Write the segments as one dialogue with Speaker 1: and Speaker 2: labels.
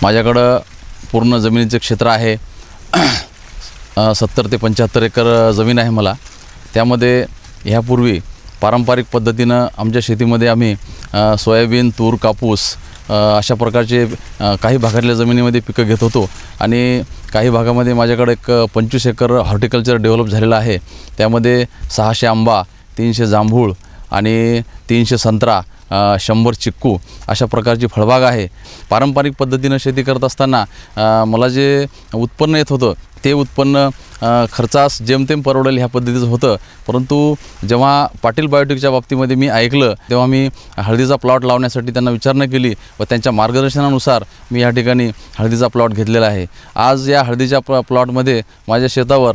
Speaker 1: माझ्याकडं पूर्ण जमिनीचे क्षेत्र आहे 70 ते 75 एकर जमीन आहे मला। त्यामध्ये ह्यापूर्वी पारंपरिक पद्धतीनं आमच्या शेतीमध्ये आम्ही सोयाबीन, तूर, कापूस अशा प्रकारचे काही भागातल्या जमिनीमध्ये पिकं घेत होतो आणि काही भागामध्ये माझ्याकडे एक 25 एकर हॉर्टिकल्चर डेव्हलप झालेलं आहे। त्यामध्ये 600 आंबा, 300 जांभूळ आणि 300 संत्रा, 100 चिक्कू अशा प्रकारची फळबाग आहे। पारंपरिक पद्धतीनं शेती करत असताना मला जे उत्पन्न येत होतं ते उत्पन्न खर्चास जेमतेम परवडेल ह्या पद्धतीचं होतं, परंतु जेव्हा पाटील बायोटेकच्या बाबतीमध्ये मी ऐकलं तेव्हा मी हळदीचा प्लॉट लावण्यासाठी त्यांना विचारणा केली व त्यांच्या मार्गदर्शनानुसार मी या ठिकाणी हळदीचा प्लॉट घेतलेला आहे। आज या हळदीच्या प्लॉटमध्ये माझ्या शेतावर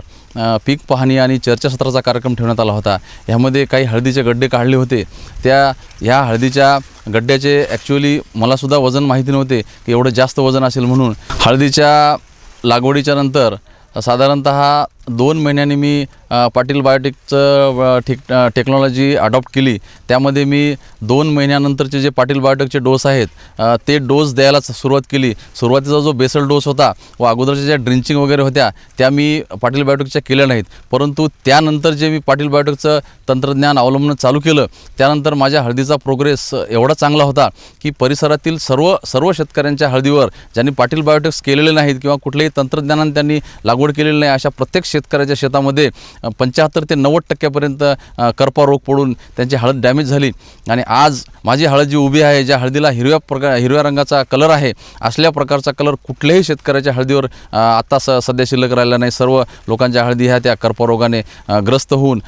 Speaker 1: पीक पाहणी आणि चर्चासत्राचा कार्यक्रम ठेवण्यात आला होता। ह्यामध्ये काही हळदीचे गड्डे काढले होते। ह्या हळदीच्या गड्ड्याचे ॲक्च्युअली मलासुद्धा वजन माहिती नव्हते की एवढं जास्त वजन असेल म्हणून। हळदीच्या लागवडीच्या नंतर साधारणतः 2 महिन्यांनी मी पाटील बायोटेकचं टेक्नॉलॉजी अडॉप्ट केली। त्यामध्ये मी 2 महिन्यानंतरचे जे पाटील बायोटेकचे डोस आहेत ते डोस द्यायला सुरुवात केली। सुरुवातीचा जो बेसल डोस होता व अगोदरच्या ज्या ड्रिंचिंग वगैरे होत्या त्या मी पाटील बायोटेकच्या केल्या नाहीत, परंतु त्यानंतर जे मी पाटील बायोटेकचं तंत्रज्ञान अवलंबणं चालू केलं त्यानंतर माझ्या हळदीचा प्रोग्रेस एवढा चांगला होता की परिसरातील सर्व शेतकऱ्यांच्या हळदीवर ज्यांनी पाटील बायोटेक्स केलेले नाहीत किंवा कुठल्याही तंत्रज्ञानाने त्यांनी लागवड केलेली नाही अशा प्रत्येक शेतकऱ्याच्या शेतामध्ये 75 ते 90% करपा रोग पडून त्यांची हळद डॅमेज झाली। आणि आज माझी हळद जी उभी आहे, ज्या हळदीला हिरव्या रंगाचा कलर आहे, असल्या प्रकारचा कलर कुठल्याही शेतकऱ्याच्या हळदीवर आत्ता सध्या शिल्लक राहिला नाही। सर्व लोकांच्या हळदी ह्या त्या करपा रोगाने ग्रस्त होऊन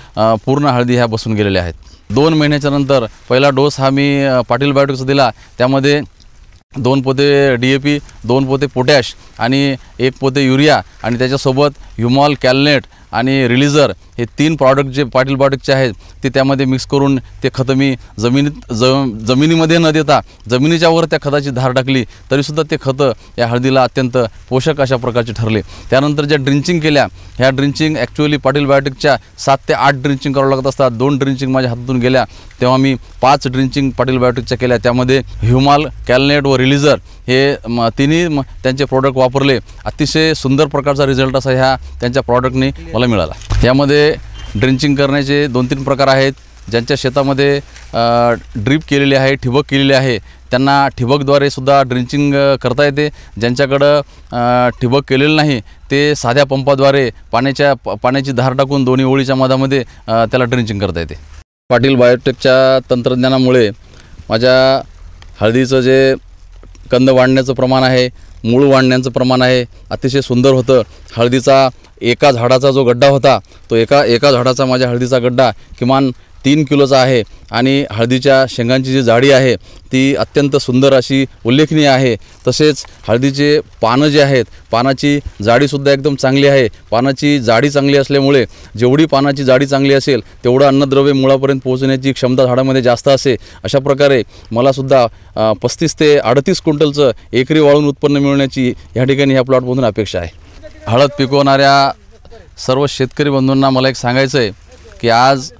Speaker 1: पूर्ण हळदी ह्या बसून गेलेल्या आहेत। 2 महिन्याच्या नंतर पहिला डोस हा मी पाटील बायोटेकचा दिला। त्यामध्ये 2 पोते DAP, 2 पोते पोटॅश आणि 1 पोते युरिया आणि त्याच्यासोबत ह्युमॉल, कॅलनेट आणि रिलीजर हे 3 प्रॉडक्ट जे पाटील बायोटेकचे आहेत ते त्यामध्ये मिक्स करून ते खतं मी जमिनीमध्ये न देता जमिनीच्या वर त्या खताची धार टाकली, तरीसुद्धा ते खतं या हळदीला अत्यंत पोषक अशा प्रकारचे ठरले। त्यानंतर ज्या ड्रिंचिंग केल्या ह्या ड्रिंचिंग ॲक्च्युअली पाटील बायोटेकच्या 7 ते 8 ड्रिंचिंग करावं लागत असतात। 2 ड्रिंचिंग माझ्या हातातून गेल्या तेव्हा मी 5 ड्रिंचिंग पाटील बायोटेकच्या केल्या। त्यामध्ये ह्युमॉल, कॅलनेट व रिलीजर हे तिन्ही त्यांचे प्रॉडक्ट वापरले। अतिशय सुंदर प्रकारचा रिझल्ट असा ह्या त्यांच्या प्रॉडक्टने मला मिळाला। यामध्ये ड्रिंचिंग करण्याचे 2-3 प्रकार आहेत। ज्यांच्या शेतामध्ये ड्रीप केलेली आहे, ठिबक केलेली आहे, त्यांना ठिबकद्वारे सुद्धा ड्रिंचिंग करता येते। ज्यांच्याकडं ठिबक केलेलं नाही ते साध्या पंपाद्वारे पाण्याची धार टाकून दोन्ही ओळीच्या मधामध्ये त्याला ड्रिंचिंग करता येते। पाटील बायोटेकच्या तंत्रज्ञानामुळे माझ्या हळदीचं जे कंद वाढण्याचं प्रमाण आहे, मूळ वाढण्याचं प्रमाण आहे, अतिशय सुंदर होतं। हळदीचा एका झाडाचा जो गड्डा होता तो एका झाडाचा माझ्या हळदीचा गड्डा किमान 3 किलोचा आहे आणि हळदीच्या शेंगांची जी जाडी आहे ती अत्यंत सुंदर अशी उल्लेखनीय आहे। तसेच हळदीचे पानं जे आहेत पानाची जाडीसुद्धा एकदम चांगली आहे। पानाची जाडी चांगली असल्यामुळे जेवढी पानाची जाडी चांगली असेल तेवढं अन्नद्रव्य मुळापर्यंत पोहोचण्याची क्षमता झाडामध्ये जास्त असे। अशा प्रकारे मलासुद्धा 35 ते 38 क्विंटलचं एकरी वाळून उत्पन्न मिळवण्याची ह्या ठिकाणी ह्या प्लॉटमधून अपेक्षा आहे। हळद पिकवणाऱ्या सर्व शेतकरी बंधूंना मला एक सांगायचं आहे की आज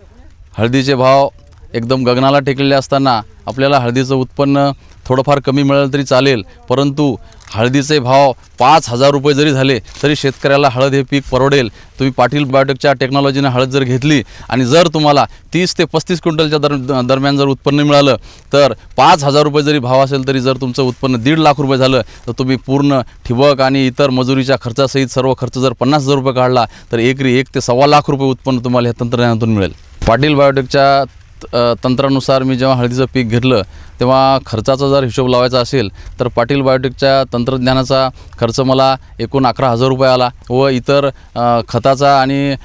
Speaker 1: हळदीचे भाव एकदम गगनाला टेकलेले असताना आपल्याला हळदीचं उत्पन्न थोडंफार कमी मिळालं तरी चालेल, परंतु हळदीचे भाव 5,000 रुपये जरी झाले तरी शेतकऱ्याला हळद हे पीक परवडेल। तुम्ही पाटील बायोटेकच्या टेक्नॉलॉजीने हळद जर घेतली आणि जर तुम्हाला 30 ते 35 क्विंटलच्या दरम्यान जर उत्पन्न मिळालं तर 5,000 रुपये जरी भाव असेल तरी जर तुमचं उत्पन्न 1.5 लाख रुपये झालं तर तुम्ही पूर्ण ठिबक आणि इतर मजुरीच्या खर्चासहित सर्व खर्च जर 50,000 रुपये काढला तर एकरी 1 ते 1.25 लाख रुपये उत्पन्न तुम्हाला ह्या तंत्रज्ञानातून मिळेल। पाटील बायोटेकच्या तंत्रानुसार मी जेव्हा हळदीचं पीक घेतलं तेव्हा खर्चाचा जर हिशोब लावायचा असेल तर पाटील बायोटेकच्या तंत्रज्ञानाचा खर्च मला एकूण 11,000 रुपये आला व इतर खताचा आणि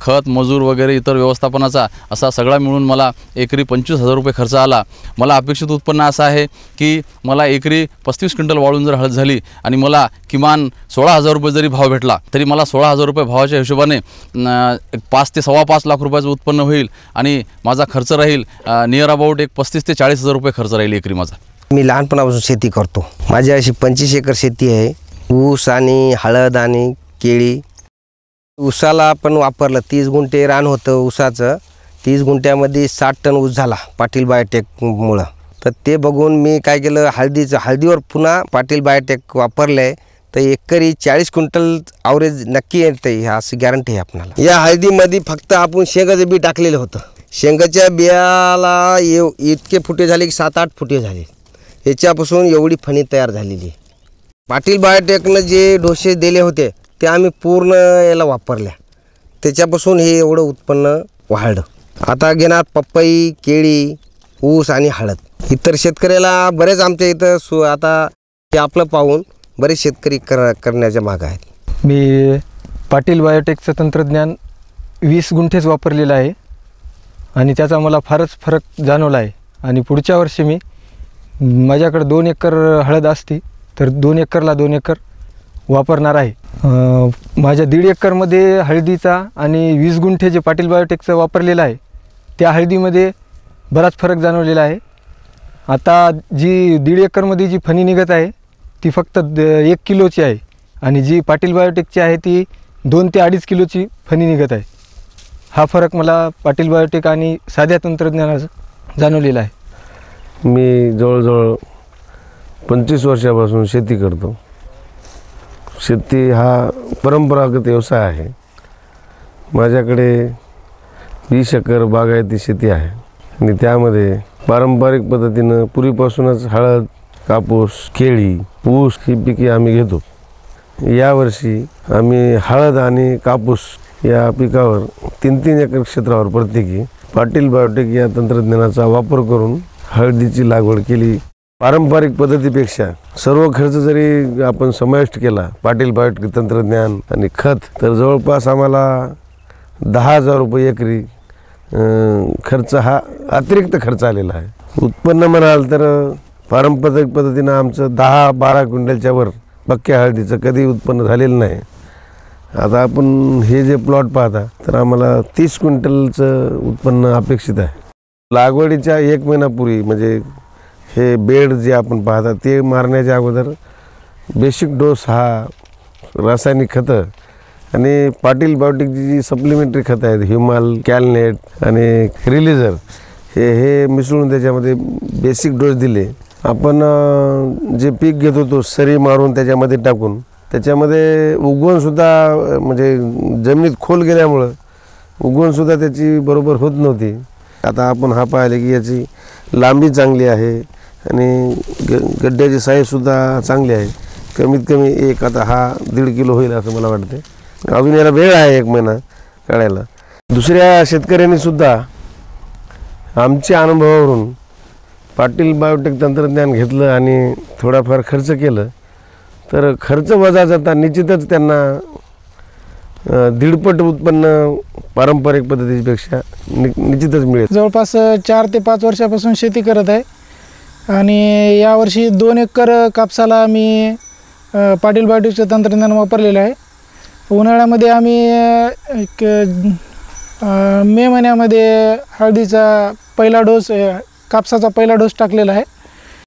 Speaker 1: खत मजूर वगैरे इतर व्यवस्थापनाचा असा सगळा मिळून मला एकरी 25,000 रुपये खर्च आला। मला अपेक्षित उत्पन्न असं आहे की मला एकरी 35 क्विंटल वाळून जर हळद झाली आणि मला किमान 16,000 रुपये जरी भाव भेटला तरी मला 16,000 रुपये भावाच्या हिशोबाने 5 ते 5.25 लाख रुपयाचं उत्पन्न होईल आणि माझा खर्च राहील नियर अबाउट एक 35 ते 40,000 रुपये खर्च राहील एकरी माझा।
Speaker 2: मी लहानपणापासून शेती करतो। माझी अशी 25 एकर शेती आहे। ऊस आणि हळद आणि केळी। ऊसाला पण वापरलं 30 गुंठे रान होतं ऊसाचं। 30 गुंठ्यामध्ये 60 टन ऊस झाला पाटील बायोटेकमुळं। तर ते बघून मी काय केलं, हळदीवर पुन्हा पाटील बायोटेक वापरलं आहे. तर एकरी 40 क्विंटल ॲव्हरेज नक्की येते, ह्या अशी गॅरंटी आहे आपल्याला. या हळदीमध्ये फक्त आपण शेंगाचं बी टाकलेलं होतं. शेंगाच्या बियाला इतके फुटे झाले की 7-8 फुटे झाले. याच्यापासून एवढी फणी तयार झालेली आहे. पाटील बायोटेकनं जे डोसेस दिले होते ते आम्ही पूर्ण याला वापरल्या, त्याच्यापासून हे एवढं उत्पन्न वाढलं. आता घेणार पपई, केळी, ऊस आणि हळद. इतर शेतकऱ्याला बरेच आमच्या इथं आता ते आपलं पाहून बरेच शेतकरी करण्याच्या मागं आहेत.
Speaker 3: मी पाटील बायोटेकचं तंत्रज्ञान 20 गुंठेच वापरलेलं आहे आणि त्याचा मला फारच फरक जाणवला आहे. आणि पुढच्या वर्षी मी माझ्याकडे 2 एकर हळद असती तर 2 एकरला 2 एकर वापरणार आहे. माझ्या 1.5 एकरमध्ये हळदीचा आणि 20 गुंठे जे पाटील बायोटेकचं वापरलेलं आहे त्या हळदीमध्ये बराच फरक जाणवलेला आहे. आता जी 1.5 एकरमध्ये जी फणी निघत आहे ती फक्त 1 किलोची आहे आणि जी पाटील बायोटेकची आहे ती 2 ते 2.5 किलोची फणी निघत आहे. हा फरक मला पाटील बायोटेक आणि साध्या तंत्रज्ञानाचा जाणवलेला आहे.
Speaker 4: मी जवळजवळ 25 वर्षापासून शेती करतो. शेती हा परंपरागत व्यवसाय आहे. माझ्याकडे 20 एकर बागायती शेती आहे आणि त्यामध्ये पारंपरिक पद्धतीनं पूर्वीपासूनच हळद, कापूस, केळी, ऊस ही पिके आम्ही घेतो. यावर्षी आम्ही हळद आणि कापूस या पिकावर 3-3 एकर क्षेत्रावर प्रत्येकी पाटील बायोटेक या तंत्रज्ञानाचा वापर करून हळदीची लागवड केली. पारंपरिक पद्धतीपेक्षा सर्व खर्च जरी आपण समाविष्ट केला पाटील बायोटेक तंत्रज्ञान आणि खत, तर जवळपास आम्हाला 10,000 रुपये एकरी खर्च हा अतिरिक्त खर्च आलेला आहे. उत्पन्न म्हणाल तर पारंपरिक पद्धतीनं आमचं 10-12 क्विंटलच्या वर पक्क्या हळदीचं कधी उत्पन्न झालेलं नाही. आता आपण हे जे प्लॉट पाहता तर आम्हाला 30 क्विंटलचं उत्पन्न अपेक्षित आहे. लागवडीच्या 1 महिन्यापूर्वी म्हणजे हे बेड जे आपण पाहता ते मारण्याच्या अगोदर बेसिक डोस हा रासायनिक खतं आणि पाटील बायोटेकची जी सप्लिमेंटरी खतं आहेत ह्युमाल, कॅलनेट आणि रिलीजर हे मिसळून त्याच्यामध्ये बेसिक डोस दिले. आपण जे पीक घेतो तो सरी मारून त्याच्यामध्ये टाकून त्याच्यामध्ये उगवणसुद्धा म्हणजे जमिनीत खोल गेल्यामुळं उगवणसुद्धा त्याची बरोबर होत नव्हती. आता आपण हा पाहिले की याची लांबी चांगली आहे आणि गड्ड्याची साईजसुद्धा चांगली आहे. कमीत कमी आता हा 1.5 किलो होईल असं मला वाटते. अजून याला वेळ आहे 1 महिना काढायला. दुसऱ्या शेतकऱ्यांनीसुद्धा आमच्या अनुभवावरून पाटील बायोटेक तंत्रज्ञान घेतलं आणि थोडाफार खर्च केलं तर खर्च वजा जाता निश्चितच त्यांना 1.5 पट उत्पन्न पारंपरिक पद्धतीपेक्षा निश्चितच मिळेल.
Speaker 5: जवळपास 4 ते 5 वर्षापासून शेती करत आहे आणि यावर्षी 2 एकर कापसाला मी पाटील बायोटेकचं तंत्रज्ञान वापरलेलं आहे. उन्हाळ्यामध्ये आम्ही मे महिन्यामध्ये हळदीचा पहिला डोस, कापसाचा पहिला डोस टाकलेला आहे.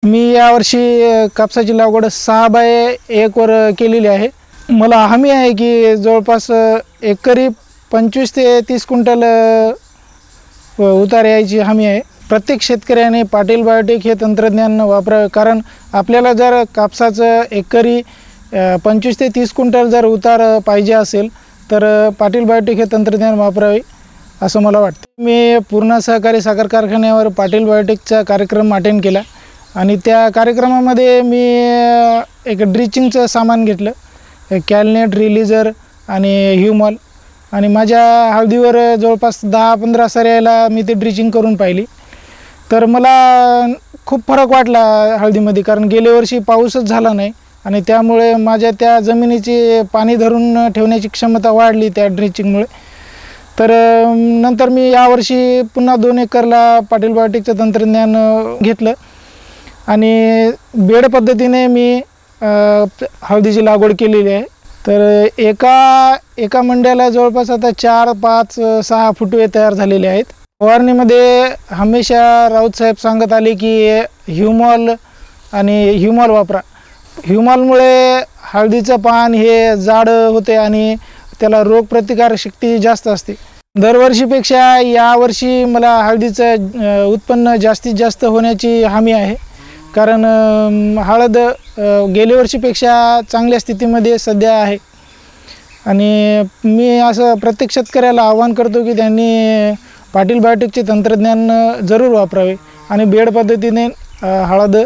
Speaker 5: मी यावर्षी कापसाची लागवड 6x1 वर केलेली आहे. मला हमी आहे की जवळपास एकरी 25 ते 30 क्विंटल उतार यायची हमी आहे. प्रत्येक शेतकऱ्याने पाटील बायोटेक हे तंत्रज्ञान वापरावे, कारण आपल्याला जर कापसाचं एकरी 25 ते 30 क्विंटल जर उतार पाहिजे असेल तर पाटील बायोटेक हे तंत्रज्ञान वापरावे असं मला वाटतं. मी पूर्णा सहकारी साखर कारखान्यावर पाटील बायोटेकचा कार्यक्रम अटेंड केला आणि त्या कार्यक्रमामध्ये मी एक ड्रिचिंगचं सामान घेतलं, कॅलनेट, रिलीजर आणि ह्युमॉल, आणि माझ्या हळदीवर जवळपास 10-15 सऱ्याला मी ते ड्रिचिंग करून पाहिली. तर मला खूप फरक वाटला हळदीमध्ये, कारण गेल्या वर्षी पाऊसच झाला नाही आणि त्यामुळे माझ्या त्या जमिनीची पाणी धरून ठेवण्याची क्षमता वाढली त्या ड्रिचिंगमुळे. तर नंतर मी यावर्षी पुन्हा 2 एकरला पाटील बायोटेकचं तंत्रज्ञान घेतलं आणि बेड पद्धतीने मी हळदीची लागवड केलेली आहे. तर एका मंड्याला जवळपास आता 4, 5, 6 फुटवे तयार झालेले आहेत. फवारणीमध्ये हमेशा राऊतसाहेब सांगत आले की ह्युमॉल वापरा. ह्युमॉलमुळे हळदीचं पान हे जाड होते आणि त्याला रोगप्रतिकारक शक्ती जास्त असते. दरवर्षीपेक्षा यावर्षी मला हळदीचं उत्पन्न जास्तीत जास्त होण्याची हमी आहे. कारण हळद गेल्या वर्षीपेक्षा चांगल्या स्थितीमध्ये सध्या आहे. आणि मी असं प्रत्येक शेतकऱ्याला आवाहन करतो की त्यांनी पाटील बायोटेकचे तंत्रज्ञान जरूर वापरावे आणि बेड पद्धतीने हळद